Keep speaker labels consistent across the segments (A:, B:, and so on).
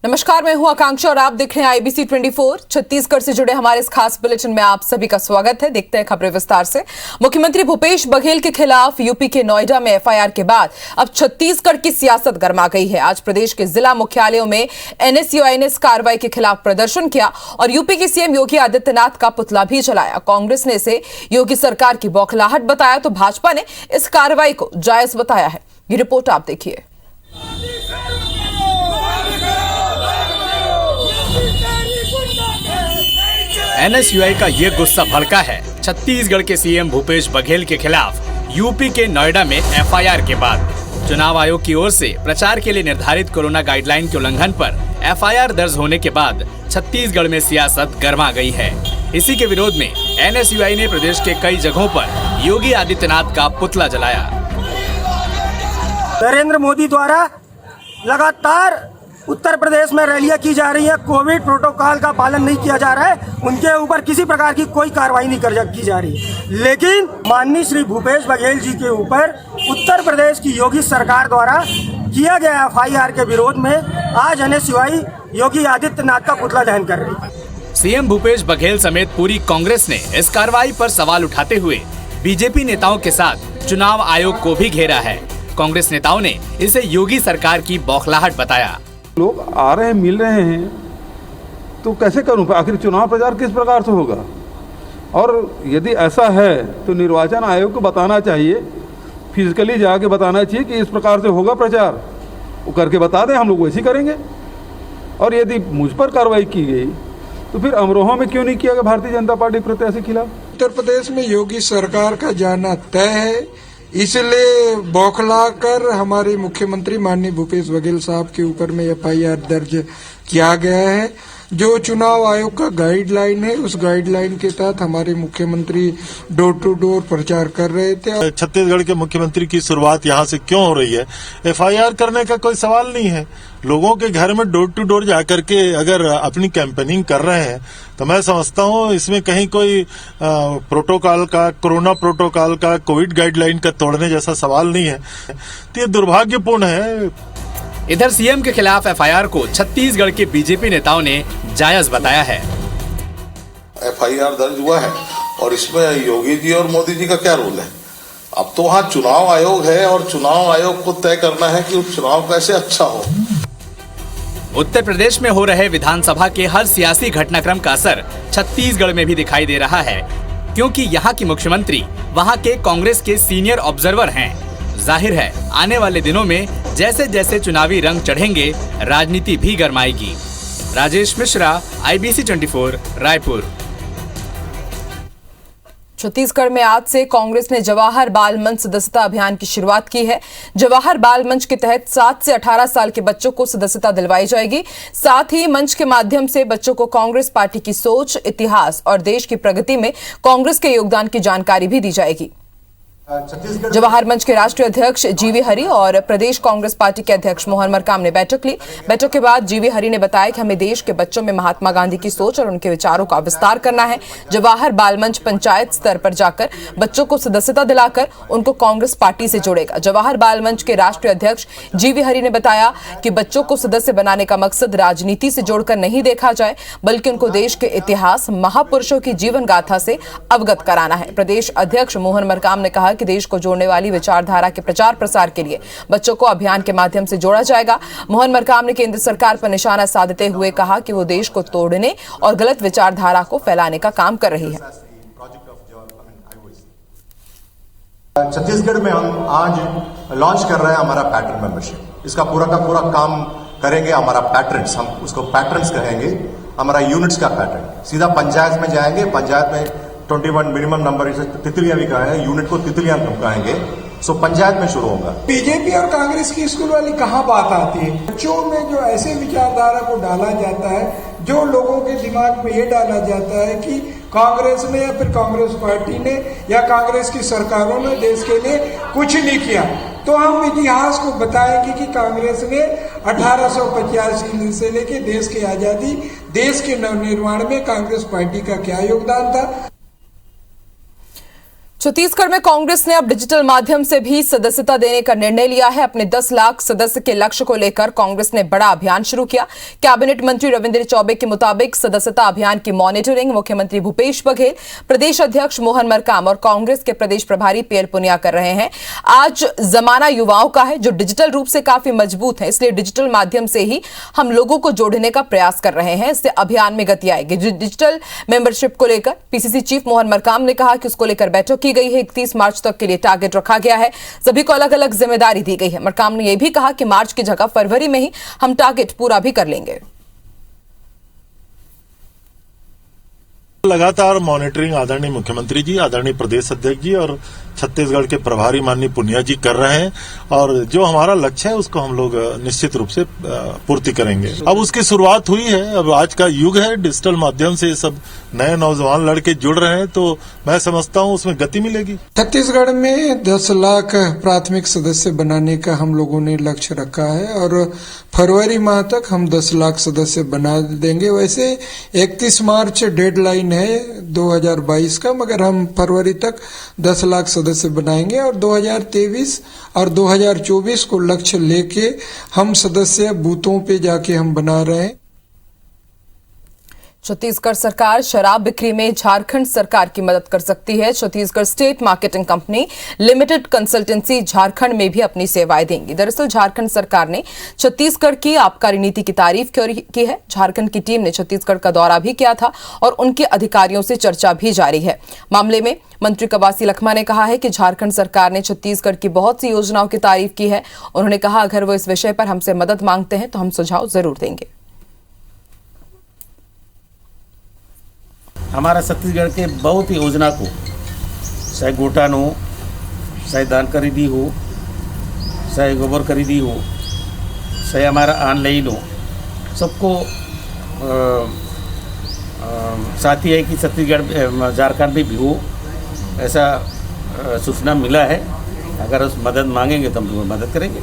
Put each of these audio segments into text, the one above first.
A: नमस्कार, मैं हूं आकांक्षा और आप देख रहे हैं आईबीसी 24। छत्तीसगढ़ से जुड़े हमारे इस खास बुलेटिन में आप सभी का स्वागत है। देखते हैं खबरें विस्तार से। मुख्यमंत्री भूपेश बघेल के खिलाफ यूपी के नोएडा में एफआईआर के बाद अब छत्तीसगढ़ की सियासत गर्मा गई है। आज प्रदेश के जिला मुख्यालयों में एनएसयूआई ने इस कार्रवाई के खिलाफ प्रदर्शन किया और यूपी के सीएम योगी आदित्यनाथ का पुतला भी जलाया। कांग्रेस ने इसे योगी सरकार की बौखलाहट बताया तो भाजपा ने इस कार्रवाई को जायज बताया है। ये रिपोर्ट आप देखिए।
B: एनएसयूआई का ये गुस्सा भड़का है छत्तीसगढ़ के सीएम भूपेश बघेल के खिलाफ यूपी के नोएडा में एफआईआर के बाद। चुनाव आयोग की ओर से प्रचार के लिए निर्धारित कोरोना गाइडलाइन के उल्लंघन पर एफआईआर दर्ज होने के बाद छत्तीसगढ़ में सियासत गर्मा गई है। इसी के विरोध में एनएसयूआई ने प्रदेश के कई जगहों पर योगी आदित्यनाथ का पुतला जलाया।
C: नरेंद्र मोदी द्वारा लगातार उत्तर प्रदेश में रैलियां की जा रही है, कोविड प्रोटोकॉल का पालन नहीं किया जा रहा है, उनके ऊपर किसी प्रकार की कोई कार्रवाई नहीं की जा रही है। लेकिन माननीय श्री भूपेश बघेल जी के ऊपर उत्तर प्रदेश की योगी सरकार द्वारा किया गया एफआईआर के विरोध में आज एनएसयूआई योगी आदित्यनाथ का पुतला दहन कर रही है।
B: सीएम भूपेश बघेल समेत पूरी कांग्रेस ने इस कार्रवाई पर सवाल उठाते हुए बीजेपी नेताओं के साथ चुनाव आयोग को भी घेरा है। कांग्रेस नेताओं ने इसे योगी सरकार की बौखलाहट बताया।
D: लोग आ रहे हैं, मिल रहे हैं, तो कैसे करूं? आखिर चुनाव प्रचार किस प्रकार से होगा? और यदि ऐसा है तो निर्वाचन आयोग को बताना चाहिए, फिजिकली जाके बताना चाहिए कि इस प्रकार से होगा प्रचार, वो करके बता दें, हम लोग वैसे करेंगे। और यदि मुझ पर कार्रवाई की गई तो फिर अमरोहा में क्यों नहीं किया गया भारतीय जनता पार्टी प्रत्याशी के खिलाफ?
E: उत्तर प्रदेश में योगी सरकार का जाना तय है, इसलिए बौखला कर हमारे मुख्यमंत्री माननीय भूपेश बघेल साहब के ऊपर में एफआईआर दर्ज किया गया है। जो चुनाव आयोग का गाइडलाइन है, उस गाइडलाइन के तहत हमारे मुख्यमंत्री डोर टू डोर प्रचार कर रहे थे।
F: छत्तीसगढ़ के मुख्यमंत्री की शुरुआत यहाँ से क्यों हो रही है? एफआईआर करने का कोई सवाल नहीं है। लोगों के घर में डोर टू डोर जाकर के अगर अपनी कैंपेनिंग कर रहे हैं तो मैं समझता हूँ इसमें कहीं कोई प्रोटोकॉल का, कोरोना प्रोटोकॉल का, कोविड गाइडलाइन का तोड़ने जैसा सवाल नहीं है। तो ये दुर्भाग्यपूर्ण है।
B: इधर सीएम के खिलाफ एफआईआर को छत्तीसगढ़ के बीजेपी नेताओं ने जायज बताया है।
G: एफआईआर दर्ज हुआ है और इसमें योगी जी और मोदी जी का क्या रोल है? अब तो वहाँ चुनाव आयोग है और चुनाव आयोग को तय करना है कि चुनाव कैसे अच्छा हो।
B: उत्तर प्रदेश में हो रहे विधानसभा के हर सियासी घटनाक्रम का असर छत्तीसगढ़ में भी दिखाई दे रहा है, क्योंकि यहाँ की मुख्यमंत्री वहाँ के कांग्रेस के सीनियर ऑब्जर्वर हैं। जाहिर है आने वाले दिनों में जैसे जैसे चुनावी रंग चढ़ेंगे, राजनीति भी गरमाएगी। राजेश मिश्रा, आईबीसी 24, रायपुर।
A: छत्तीसगढ़ में आज से कांग्रेस ने जवाहर बाल मंच सदस्यता अभियान की शुरुआत की है। जवाहर बाल मंच के तहत 7 से 18 साल के बच्चों को सदस्यता दिलवाई जाएगी। साथ ही मंच के माध्यम से बच्चों को कांग्रेस पार्टी की सोच, इतिहास और देश की प्रगति में कांग्रेस के योगदान की जानकारी भी दी जाएगी। जवाहर मंच के राष्ट्रीय अध्यक्ष जीवी हरि और प्रदेश कांग्रेस पार्टी के अध्यक्ष मोहन मरकाम ने बैठक ली। बैठक के बाद जीवी हरि ने बताया कि हमें देश के बच्चों में महात्मा गांधी की सोच और उनके विचारों का विस्तार करना है। जवाहर बाल मंच पंचायत स्तर पर जाकर बच्चों को सदस्यता दिलाकर उनको कांग्रेस पार्टी से जोड़ेगा। जवाहर बाल मंच के राष्ट्रीय अध्यक्ष जीवी हरि ने बताया कि बच्चों को सदस्य बनाने का मकसद राजनीति से जोड़कर नहीं देखा जाए, बल्कि उनको देश के इतिहास, महापुरुषों की जीवन गाथा से अवगत कराना है। प्रदेश अध्यक्ष मोहन मरकाम ने कहा कि देश को जोड़ने वाली विचारधारा के प्रचार प्रसार के लिए बच्चों को अभियान के माध्यम से जोड़ा जाएगा। मोहन मरकाम ने केंद्र सरकार पर निशाना साधते हुए कहा कि वो देश को तोड़ने और गलत विचारधारा को फैलाने का काम कर रही है।
H: छत्तीसगढ़ में हम आज लॉन्च कर रहे हैं हमारा पैटर्न मेंबरशिप। इसका पूरा का पूरा काम करेंगे हमारा पैटर्न्स, हम उसको पैटर्न्स कहेंगे, हमारा यूनिट्स का पैटर्न। सीधा पंचायत में जाएंगे, पंचायत में 21 मिनिमम नंबर, तितलियां भी कहेंगे, यूनिट को तितलियां कहेंगे। सो पंचायत में शुरू होगा।
E: बीजेपी और कांग्रेस की स्कूल वाली कहाँ बात आती है? बच्चों में जो ऐसे विचारधारा को डाला जाता है, जो लोगों के दिमाग में ये डाला जाता है कि कांग्रेस ने या फिर कांग्रेस पार्टी ने या कांग्रेस की सरकारों ने देश के लिए कुछ नहीं किया, तो हम इतिहास को बताएंगे कि कांग्रेस ने 1885 से लेके देश की आजादी, देश के नवनिर्माण में कांग्रेस पार्टी का क्या योगदान था।
A: छत्तीसगढ़ में कांग्रेस ने अब डिजिटल माध्यम से भी सदस्यता देने का निर्णय लिया है। अपने 10 लाख सदस्य के लक्ष्य को लेकर कांग्रेस ने बड़ा अभियान शुरू किया। कैबिनेट मंत्री रविंद्र चौबे के मुताबिक सदस्यता अभियान की मॉनिटरिंग मुख्यमंत्री भूपेश बघेल, प्रदेश अध्यक्ष मोहन मरकाम और कांग्रेस के प्रदेश प्रभारी पीएल पुनिया कर रहे हैं। आज जमाना युवाओं का है जो डिजिटल रूप से काफी मजबूत है, इसलिए डिजिटल माध्यम से ही हम लोगों को जोड़ने का प्रयास कर रहे हैं। इससे अभियान में गति आएगी। डिजिटल मेंबरशिप को लेकर पीसीसी चीफ मोहन मरकाम ने कहा कि उसको लेकर बैठक की गई है। 31 मार्च तक के लिए टारगेट रखा गया है। सभी को अलग अलग जिम्मेदारी दी गई है। मरकाम ने यह भी कहा कि मार्च की जगह फरवरी में ही हम टारगेट पूरा भी कर लेंगे।
F: लगातार मॉनिटरिंग आदरणीय मुख्यमंत्री जी, आदरणीय प्रदेश अध्यक्ष जी और छत्तीसगढ़ के प्रभारी माननीय पुनिया जी कर रहे हैं और जो हमारा लक्ष्य है उसको हम लोग निश्चित रूप से पूर्ति करेंगे। अब उसकी शुरुआत हुई है। अब आज का युग है, डिजिटल माध्यम से सब नए नौजवान लड़के जुड़ रहे हैं, तो मैं समझता हूं उसमें गति मिलेगी।
E: छत्तीसगढ़ में 10 लाख प्राथमिक सदस्य बनाने का हम लोगों ने लक्ष्य रखा है और फरवरी माह तक हम 10 लाख सदस्य बना देंगे। वैसे 31 मार्च डेडलाइन है 2022 का, मगर हम फरवरी तक 10 लाख सदस्य बनाएंगे और 2023 और 2024 को लक्ष्य लेके हम सदस्य बूथों पे जाके हम बना रहे हैं।
A: छत्तीसगढ़ सरकार शराब बिक्री में झारखंड सरकार की मदद कर सकती है। Chhattisgarh state marketing company limited consultancy Jharkhand में भी अपनी सेवाएं देंगी। दरअसल झारखंड सरकार ने छत्तीसगढ़ की आबकारी नीति की तारीफ की है। झारखंड की टीम ने छत्तीसगढ़ का दौरा भी किया था और उनके अधिकारियों से चर्चा भी जारी है। मामले में मंत्री कवासी लखमा ने कहा है कि झारखंड सरकार ने छत्तीसगढ़ की बहुत सी योजनाओं की तारीफ की है। उन्होंने कहा अगर वो इस विषय पर हमसे मदद मांगते हैं तो हम सुझाव जरूर देंगे।
I: हमारा छत्तीसगढ़ के बहुत योजना को, चाहे गोटान हो, चाहे धान खरीदी हो, चाहे गोबर खरीदी हो, चाहे हमारा ऑनलाइन हो, सबको साथी है कि छत्तीसगढ़ झारखंड में भी हो, ऐसा सूचना मिला है। अगर उस मदद मांगेंगे तो हम मदद करेंगे।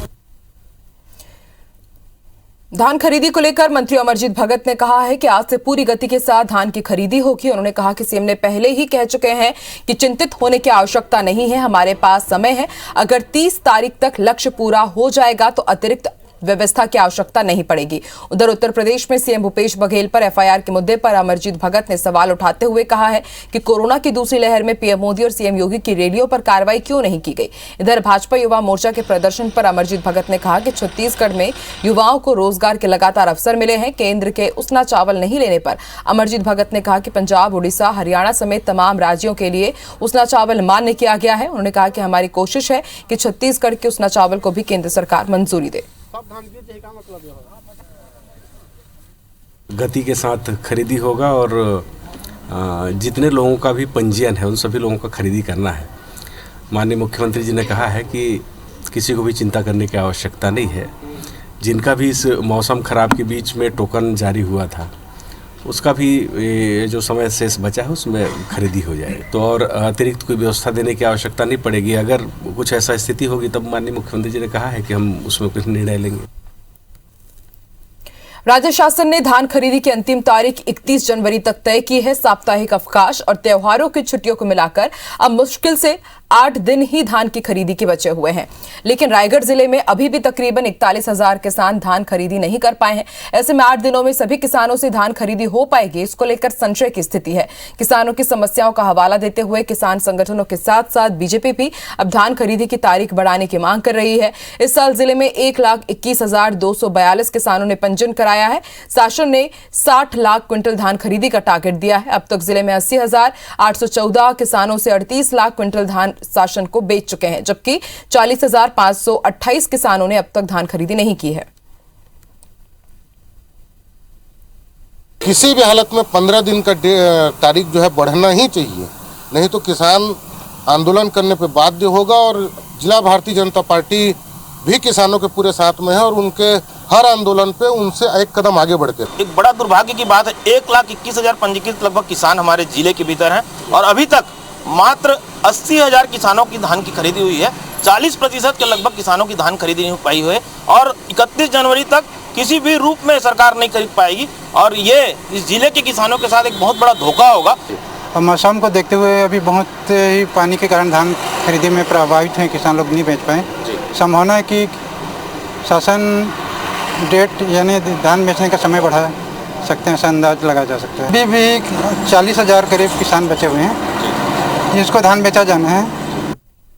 A: धान खरीदी को लेकर मंत्री अमरजीत भगत ने कहा है कि आज से पूरी गति के साथ धान की खरीदी होगी। उन्होंने कहा कि सीएम ने पहले ही कह चुके हैं कि चिंतित होने की आवश्यकता नहीं है, हमारे पास समय है। अगर 30 तारीख तक लक्ष्य पूरा हो जाएगा तो अतिरिक्त व्यवस्था की आवश्यकता नहीं पड़ेगी। उधर उत्तर प्रदेश में सीएम भूपेश बघेल पर एफआईआर के मुद्दे पर अमरजीत भगत ने सवाल उठाते हुए कहा है कि कोरोना की दूसरी लहर में पीएम मोदी और सीएम योगी की रैलियों पर कार्रवाई क्यों नहीं की गई। इधर भाजपा युवा मोर्चा के प्रदर्शन पर अमरजीत भगत ने कहा कि छत्तीसगढ़ में युवाओं को रोजगार के लगातार अवसर मिले हैं। केंद्र के उसना चावल नहीं लेने पर अमरजीत भगत ने कहा कि पंजाब, उड़ीसा, हरियाणा समेत तमाम राज्यों के लिए उसना चावल मान्य किया गया है। उन्होंने कहा कि हमारी कोशिश है कि छत्तीसगढ़ के उसना चावल को भी केंद्र सरकार मंजूरी दे।
J: गति के साथ खरीदी होगा और जितने लोगों का भी पंजीयन है उन सभी लोगों का खरीदी करना है। माननीय मुख्यमंत्री जी ने कहा है कि किसी को भी चिंता करने की आवश्यकता नहीं है। जिनका भी इस मौसम खराब के बीच में टोकन जारी हुआ था उसका भी जो समय शेष बचा है उसमें खरीदी हो जाए तो और अतिरिक्त कोई व्यवस्था देने की आवश्यकता नहीं पड़ेगी। अगर कुछ ऐसा स्थिति होगी तब माननीय मुख्यमंत्री जी ने कहा है कि हम उसमें कुछ निर्णय लेंगे।
A: राज्य शासन ने धान खरीदी की अंतिम तारीख 31 जनवरी तक तय की है। साप्ताहिक अवकाश और त्योहारों की छुट्टियों को मिलाकर अब मुश्किल से 8 दिन ही धान की खरीदी के बचे हुए हैं। लेकिन रायगढ़ जिले में अभी भी तकरीबन 41,000 किसान धान खरीदी नहीं कर पाए हैं। ऐसे में 8 दिनों में सभी किसानों से धान खरीदी हो पाएगी, इसको लेकर संशय की स्थिति है। किसानों की समस्याओं का हवाला देते हुए किसान संगठनों के साथ साथ बीजेपी भी अब धान खरीदी की तारीख बढ़ाने की मांग कर रही है। इस साल जिले में 1,21,242 किसानों ने पंजीयन कराया है। शासन ने 60 लाख क्विंटल धान खरीदी का टारगेट दिया है। अब तक जिले में 80,814 किसानों से 38 लाख क्विंटल धान शासन को बेच चुके हैं, जबकि 40,528 किसानों ने अब तक धान खरीदी नहीं की है।
K: किसी भी हालत में 15 दिन का तारीख जो है बढ़ना ही चाहिए, नहीं तो किसान आंदोलन करने पे बाध्य होगा। और जिला भारतीय जनता पार्टी भी किसानों के पूरे साथ में है और उनके हर आंदोलन पे उनसे एक कदम आगे बढ़ते हैं।
L: एक बड़ा दुर्भाग्य की बात है, 1,21,000 पंजीकृत लगभग किसान हमारे जिले के भीतर हैं और अभी तक मात्र 80,000 किसानों की धान की खरीदी हुई है। 40% के लगभग किसानों की धान खरीदी नहीं हो पाई है और 31 जनवरी तक किसी भी रूप में सरकार नहीं खरीद पाएगी और ये इस जिले के किसानों के साथ एक बहुत बड़ा धोखा होगा।
M: और मौसम को देखते हुए अभी बहुत ही पानी के कारण धान खरीदी में प्रभावित हैं, किसान लोग नहीं बेच पाए। संभावना है कि शासन डेट यानी धान बेचने का समय बढ़ा सकते हैं, ऐसा अंदाज लगाया जा सकता है। अभी भी 40,000 करीब किसान बचे हुए हैं जिसको धान बेचा जाना है।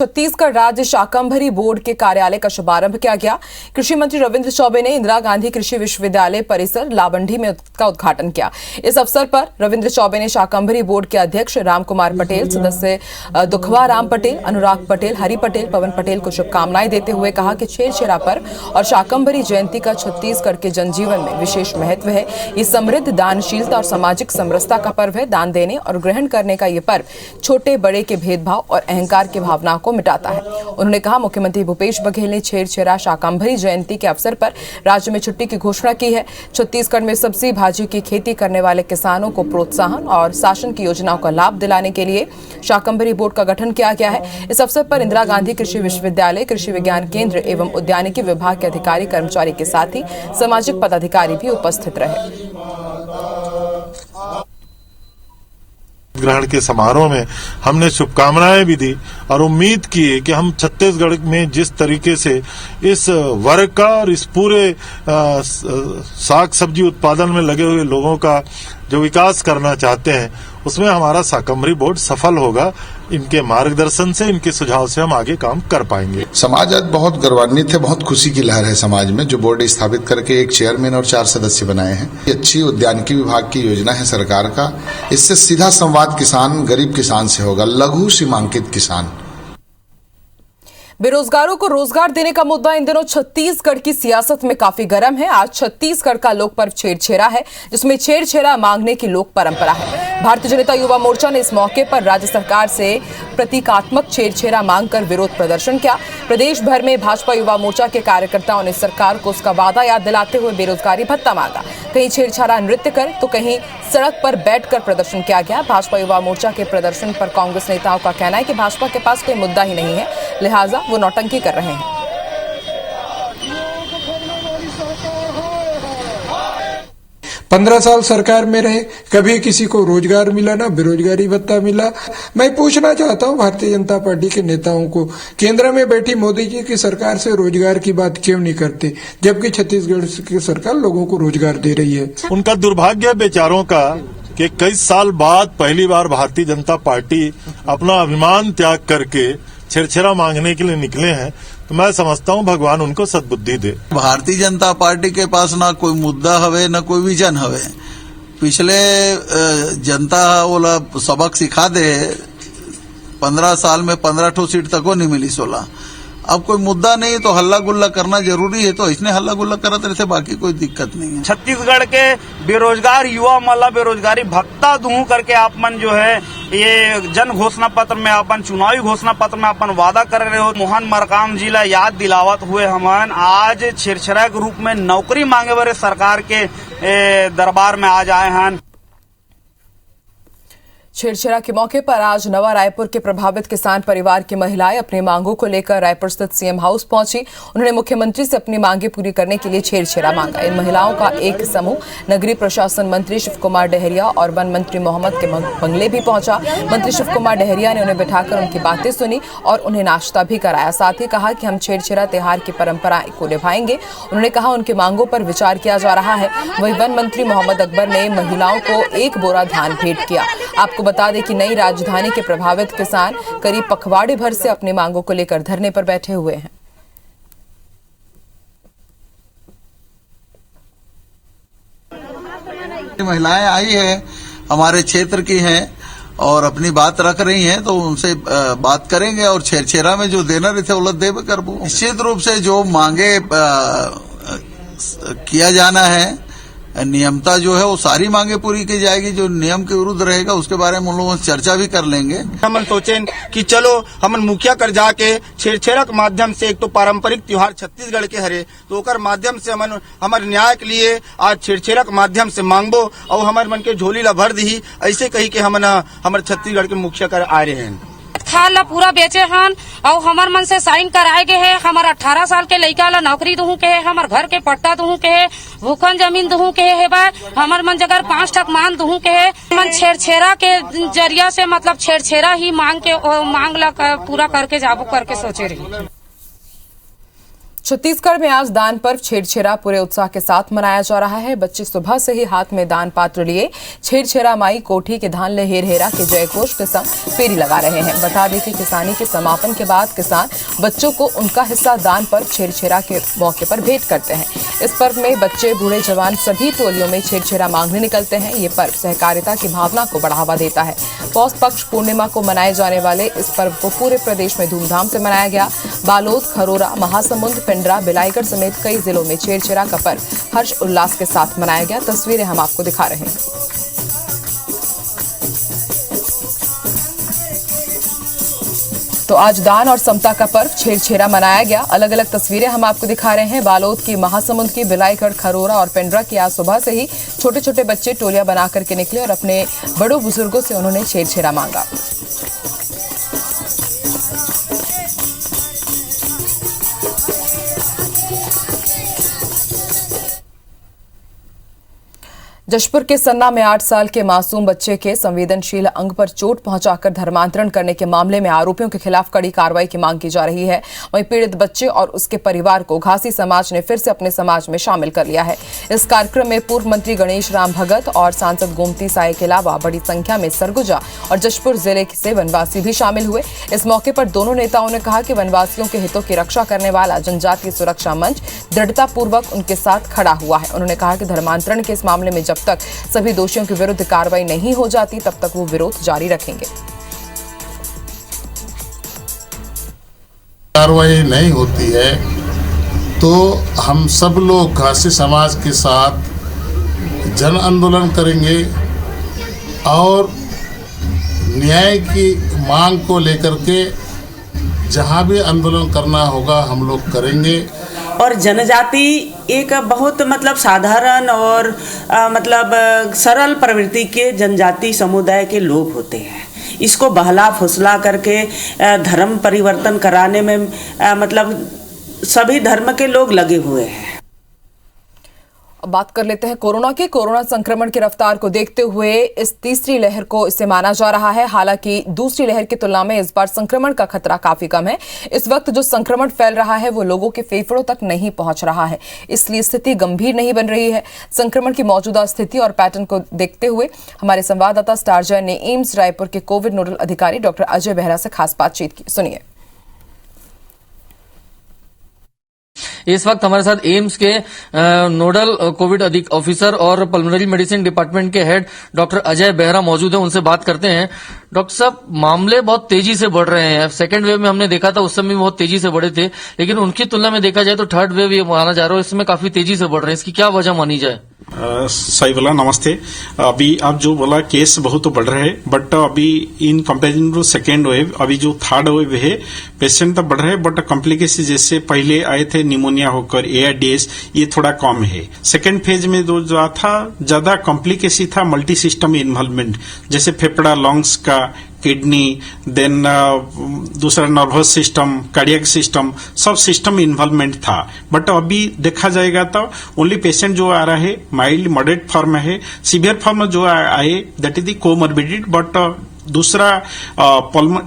A: छत्तीसगढ़ राज्य शाकंभरी बोर्ड के कार्यालय का शुभारंभ किया गया। कृषि मंत्री रविंद्र चौबे ने इंदिरा गांधी कृषि विश्वविद्यालय परिसर लावंडी में का उद्घाटन किया। इस अवसर पर रविंद्र चौबे ने शाकंभरी बोर्ड के अध्यक्ष रामकुमार पटेल, सदस्य दुखवा राम पटेल, अनुराग पटेल, हरि पटेल, पवन पटेल को शुभकामनाएं देते हुए कहा कि छेरछेरा पर्व और शाकंभरी जयंती का छत्तीसगढ़ के जनजीवन में विशेष महत्व है। ये समृद्ध, दानशीलता और सामाजिक समरसता का पर्व है। दान देने और ग्रहण करने का ये पर्व छोटे बड़े के भेदभाव और अहंकार की भावना को मिटाता है। उन्होंने कहा, मुख्यमंत्री भूपेश बघेल ने छेरछेरा शाकंभरी जयंती के अवसर पर राज्य में छुट्टी की घोषणा की है। छत्तीसगढ़ में सब्जी भाजी की खेती करने वाले किसानों को प्रोत्साहन और शासन की योजनाओं का लाभ दिलाने के लिए शाकंभरी बोर्ड का गठन किया गया है। इस अवसर पर इंदिरा गांधी कृषि विश्वविद्यालय, कृषि विज्ञान केंद्र एवं उद्यानिकी विभाग के अधिकारी, कर्मचारी के साथ ही सामाजिक पदाधिकारी भी उपस्थित रहे।
F: ग्रहण के समारोह में हमने शुभकामनाएं भी दी और उम्मीद की कि हम छत्तीसगढ़ में जिस तरीके से इस वर्ग का और इस पूरे साग सब्जी उत्पादन में लगे हुए लोगों का जो विकास करना चाहते हैं उसमें हमारा शाकंभरी बोर्ड सफल होगा। इनके मार्गदर्शन से, इनके सुझाव से हम आगे काम कर पाएंगे।
N: समाज आज बहुत गौरवान्वित है, बहुत खुशी की लहर है समाज में, जो बोर्ड स्थापित करके एक चेयरमैन और 4 सदस्य बनाए हैं। ये अच्छी उद्यानिकी विभाग की योजना है सरकार का। इससे सीधा संवाद किसान, गरीब किसान से होगा, लघु सीमांकित किसान।
A: बेरोजगारों को रोजगार देने का मुद्दा इन दिनों छत्तीसगढ़ की सियासत में काफी गर्म है। आज छत्तीसगढ़ का लोक पर्व छेरछेरा है, जिसमें छेरछेरा मांगने की लोक परंपरा है। भारतीय जनता युवा मोर्चा ने इस मौके पर राज्य सरकार से प्रतीकात्मक छेरछेरा मांगकर विरोध प्रदर्शन किया। प्रदेश भर में भाजपा युवा मोर्चा के कार्यकर्ताओं ने सरकार को उसका वादा याद दिलाते हुए बेरोजगारी भत्ता मांगा। कहीं छेरछेरा नृत्य कर तो कहीं सड़क पर बैठकर प्रदर्शन किया गया। भाजपा युवा मोर्चा के प्रदर्शन पर कांग्रेस नेताओं का कहना है कि भाजपा के पास कोई मुद्दा ही नहीं है, लिहाजा वो नौटंकी कर रहे हैं।
E: 15 साल सरकार में रहे, कभी किसी को रोजगार मिला ना बेरोजगारी भत्ता मिला। मैं पूछना चाहता हूं भारतीय जनता पार्टी के नेताओं को, केंद्र में बैठी मोदी जी की सरकार से रोजगार की बात क्यों नहीं करते, जबकि छत्तीसगढ़ की सरकार लोगों को रोजगार दे रही है।
F: उनका दुर्भाग्य बेचारों का कि कई साल बाद पहली बार भारतीय जनता पार्टी अपना अभिमान त्याग करके छेरछेरा मांगने के लिए निकले हैं, तो मैं समझता हूं भगवान उनको सद्बुद्धि दे।
O: भारतीय जनता पार्टी के पास ना कोई मुद्दा हवे ना कोई विजन हवे। पिछले जनता वाला सबक सिखा दे, 15 साल में 15 ठो सीट तक नहीं मिली 16। अब कोई मुद्दा नहीं तो हल्ला गुल्ला करना जरूरी है, तो इसने हल्ला गुल्ला करा तरह से बाकी कोई दिक्कत नहीं है।
I: छत्तीसगढ़ के बेरोजगार युवा मला बेरोजगारी भत्ता दूं करके आप मन जो है ये जन घोषणा पत्र में अपन चुनावी घोषणा पत्र में अपन वादा कर रहे हो। मोहन मरकाम जिला याद दिलावत हुए हमन आज छेरछेरा के रूप में नौकरी मांगे वाले सरकार के दरबार में आज आए हैं।
A: छेरछेरा के मौके पर आज नवा रायपुर के प्रभावित किसान परिवार की महिलाएं अपनी मांगों को लेकर रायपुर स्थित सीएम हाउस पहुंची। उन्होंने मुख्यमंत्री से अपनी मांगे पूरी करने के लिए छेरछेरा मांगा। इन महिलाओं का एक समूह नगरीय प्रशासन मंत्री शिव कुमार डहरिया और वन मंत्री मोहम्मद के बंगले भी पहुंचा। मंत्री शिव कुमार डहरिया ने उन्हें बिठाकर उनकी बातें सुनी और उन्हें नाश्ता भी कराया। साथ ही कहा कि हम छेरछेरा त्योहार की परंपरा को निभाएंगे। उन्होंने कहा उनकी मांगों पर विचार किया जा रहा है। वहीं वन मंत्री मोहम्मद अकबर ने महिलाओं को 1 बोरा धान भेंट किया। आपको बता दें कि नई राजधानी के प्रभावित किसान करीब पखवाड़े भर से अपनी मांगों को लेकर धरने पर बैठे हुए हैं।
O: महिलाएं आई है, हमारे क्षेत्र की हैं और अपनी बात रख रही हैं, तो उनसे बात करेंगे और छेरछेरा में जो देना रहते उलट देवे करबो। निश्चित रूप से जो मांगे किया जाना है, नियमता जो है वो सारी मांगे पूरी की जाएगी। जो नियम के विरुद्ध रहेगा उसके बारे में हम लोगों से चर्चा भी कर लेंगे।
C: हम सोचें कि चलो हम मुखिया कर जाके छेरछेरा के माध्यम से एक तो पारंपरिक त्योहार छत्तीसगढ़ के हरे, तो ओकर माध्यम से हम हमारे न्याय के लिए आज छेरछेरा के माध्यम से मांगबो और हमारे मन के झोली ला भर दी। ऐसे कही के हम हमारे छत्तीसगढ़ के मुखिया कर आ रहे हैं।
P: खाल ला पूरा बेचे हन और हमार मन से साइन कराए गए है। हमारा 18 साल के लड़का ला नौकरी दूँ के है, हमार घर के पट्टा दूँ के है, भूखन जमीन दूँ के है बा, हमार मन जगह 5 टक मान दूँ के है। मन छेड़छेड़ा के जरिया से मतलब छेड़छेड़ा ही मांग ला पूरा करके जाबू करके सोचे रही।
A: छत्तीसगढ़ में आज दान पर्व छेड़छेरा पूरे उत्साह के साथ मनाया जा रहा है। बच्चे सुबह से ही हाथ में दान पात्र लिए छेड़छेरा माई कोठी के धान ले हेर हेरा के जय घोष के संग फेरी लगा रहे हैं। बता दें कि किसानी के समापन के बाद किसान बच्चों को उनका हिस्सा दान पर्व छेड़छेरा के मौके पर भेंट करते हैं। इस पर्व में बच्चे बूढ़े जवान सभी टोलियों में छेड़छेरा मांगने निकलते हैं। ये पर्व सहकारिता की भावना को बढ़ावा देता है। पौष पक्ष पूर्णिमा को मनाए जाने वाले इस पर्व को पूरे प्रदेश में धूमधाम से मनाया गया। बालोद, खरोरा, महासमुंद, पिंडरा, बिलाईगढ़ समेत कई जिलों में छेड़छेरा का पर्व हर्ष उल्लास के साथ मनाया गया। तस्वीरें हम आपको दिखा रहे हैं। तो आज दान और समता का पर्व छेड़छेरा मनाया गया। अलग अलग तस्वीरें हम आपको दिखा रहे हैं। बालोद की, महासमुंद की, बिलाईगढ़, खरोरा और पिंडरा की आज सुबह से ही छोटे छोटे बच्चे टोलियां बना करके निकले और अपने बड़ों बुजुर्गों से उन्होंने छेड़छेरा मांगा। जशपुर के सन्ना में 8 साल के मासूम बच्चे के संवेदनशील अंग पर चोट पहुंचाकर धर्मांतरण करने के मामले में आरोपियों के खिलाफ कड़ी कार्रवाई की मांग की जा रही है। वहीं पीड़ित बच्चे और उसके परिवार को घासी समाज ने फिर से अपने समाज में शामिल कर लिया है। इस कार्यक्रम में पूर्व मंत्री गणेश राम भगत और सांसद गोमती साय के अलावा बड़ी संख्या में सरगुजा और जशपुर जिले से वनवासी भी शामिल हुए। इस मौके पर दोनों नेताओं ने कहा कि वनवासियों के हितों की रक्षा करने वाला जनजातीय सुरक्षा मंच दृढ़तापूर्वक उनके साथ खड़ा हुआ है। उन्होंने कहा कि धर्मांतरण के इस मामले में जब तक सभी दोषियों के विरुद्ध कार्रवाई नहीं हो जाती तब तक वो विरोध जारी रखेंगे।
K: कार्रवाई नहीं होती है तो हम सब लोग घासी समाज के साथ जन आंदोलन करेंगे और न्याय की मांग को लेकर के जहां भी आंदोलन करना होगा हम लोग करेंगे।
Q: और जनजाति एक बहुत मतलब साधारण और मतलब सरल प्रवृत्ति के जनजाति समुदाय के लोग होते हैं। इसको बहला फुसला करके धर्म परिवर्तन कराने में मतलब सभी धर्म के लोग लगे हुए हैं।
A: अब बात कर लेते हैं कोरोना संक्रमण की रफ्तार को देखते हुए इस तीसरी लहर को इसे माना जा रहा है। हालांकि दूसरी लहर की तुलना में इस बार संक्रमण का खतरा काफी कम है। इस वक्त जो संक्रमण फैल रहा है वो लोगों के फेफड़ों तक नहीं पहुंच रहा है, इसलिए स्थिति गंभीर नहीं बन रही है। संक्रमण की मौजूदा स्थिति और पैटर्न को देखते हुए हमारे संवाददाता स्टार जैन ने एम्स रायपुर के कोविड नोडल अधिकारी डॉक्टर अजय बेहरा से खास बातचीत की। सुनिए।
R: इस वक्त हमारे साथ एम्स के नोडल कोविड ऑफिसर और पल्मोनरी मेडिसिन डिपार्टमेंट के हेड डॉक्टर अजय बेहरा मौजूद हैं। उनसे बात करते हैं। डॉक्टर साहब, मामले बहुत तेजी से बढ़ रहे हैं। सेकेंड वेव में हमने देखा था उस समय बहुत तेजी से बढ़े थे, लेकिन उनकी तुलना में देखा जाए तो थर्ड वेव ये माना जा रहा है इसमें काफी तेजी से बढ़ रहे हैं। इसकी क्या वजह मानी जाए?
S: सही बोला, नमस्ते। अभी आप जो बोला केस बहुत तो बढ़ रहे हैं, बट अभी in comparison to second wave अभी जो थर्ड वेव है पेशेंट तो बढ़ रहे हैं, बट कॉम्प्लिकेशन जैसे पहले आए थे निमोनिया होकर ARDS ये थोड़ा कम है। सेकेंड फेज में जो था ज्यादा कॉम्प्लिकेशन था मल्टी सिस्टम इन्वॉल्वमेंट, जैसे फेफड़ा, लंग्स का, किडनी, देन दूसरा नर्वस सिस्टम, कार्डियक सिस्टम, सब सिस्टम इन्वॉल्वमेंट था। बट अभी देखा जाएगा तो ओनली पेशेंट जो आ रहा है माइल्ड मॉडरेट फॉर्म है, सीवियर फॉर्म जो आए that is the comorbidity, but दूसरा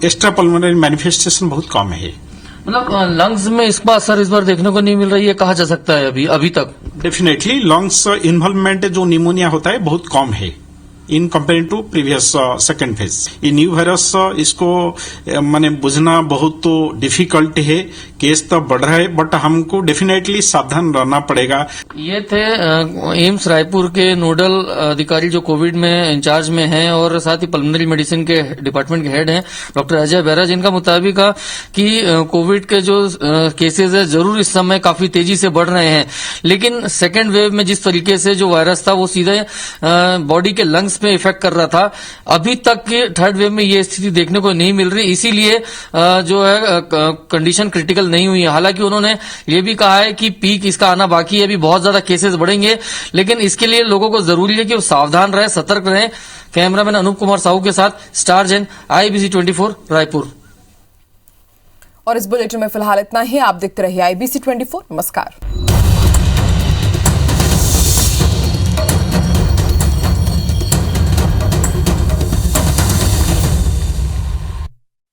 S: एक्स्ट्रा पल्मोनरी मैनिफेस्टेशन बहुत कम है।
R: मतलब लंग्स में इसका असर इस बार देखने को नहीं मिल रही है, कहा जा सकता है अभी तक?
S: डेफिनेटली लंग्स इन्वॉल्वमेंट जो निमोनिया होता है बहुत कम है in compare to previous second phase. ये न्यू वायरस इसको माने बुझना बहुत तो डिफिकल्ट है। केस तो बढ़ रहा है, बट हमको डेफिनेटली सावधान रहना पड़ेगा।
R: ये थे एम्स रायपुर के नोडल अधिकारी जो कोविड में इंचार्ज में हैं और साथ ही पल्मोनरी मेडिसिन के डिपार्टमेंट के हेड हैं डॉक्टर अजय बेहरा, जिनका मुताबिक कि कोविड के जो केसेज है जरूर इस समय काफी तेजी से बढ़ रहे हैं, लेकिन सेकेंड वेव में जिस तरीके से जो वायरस था वो सीधे बॉडी के लंग्स में इफेक्ट कर रहा था। अभी तक के थर्ड वेव में ये स्थिति देखने को नहीं मिल रही, इसीलिए जो है कंडीशन क्रिटिकल नहीं हुई है। हालांकि उन्होंने ये भी कहा है कि पीक इसका आना बाकी है, अभी बहुत ज्यादा केसेस बढ़ेंगे, लेकिन इसके लिए लोगों को जरूरी है कि वो सावधान रहे, सतर्क रहें। कैमरामैन अनूप कुमार साहू के साथ स्टार जैन, IBC 24 रायपुर।
A: और इस बुलेटिन में फिलहाल इतना ही। आप देखते रहिए IBC 24। नमस्कार।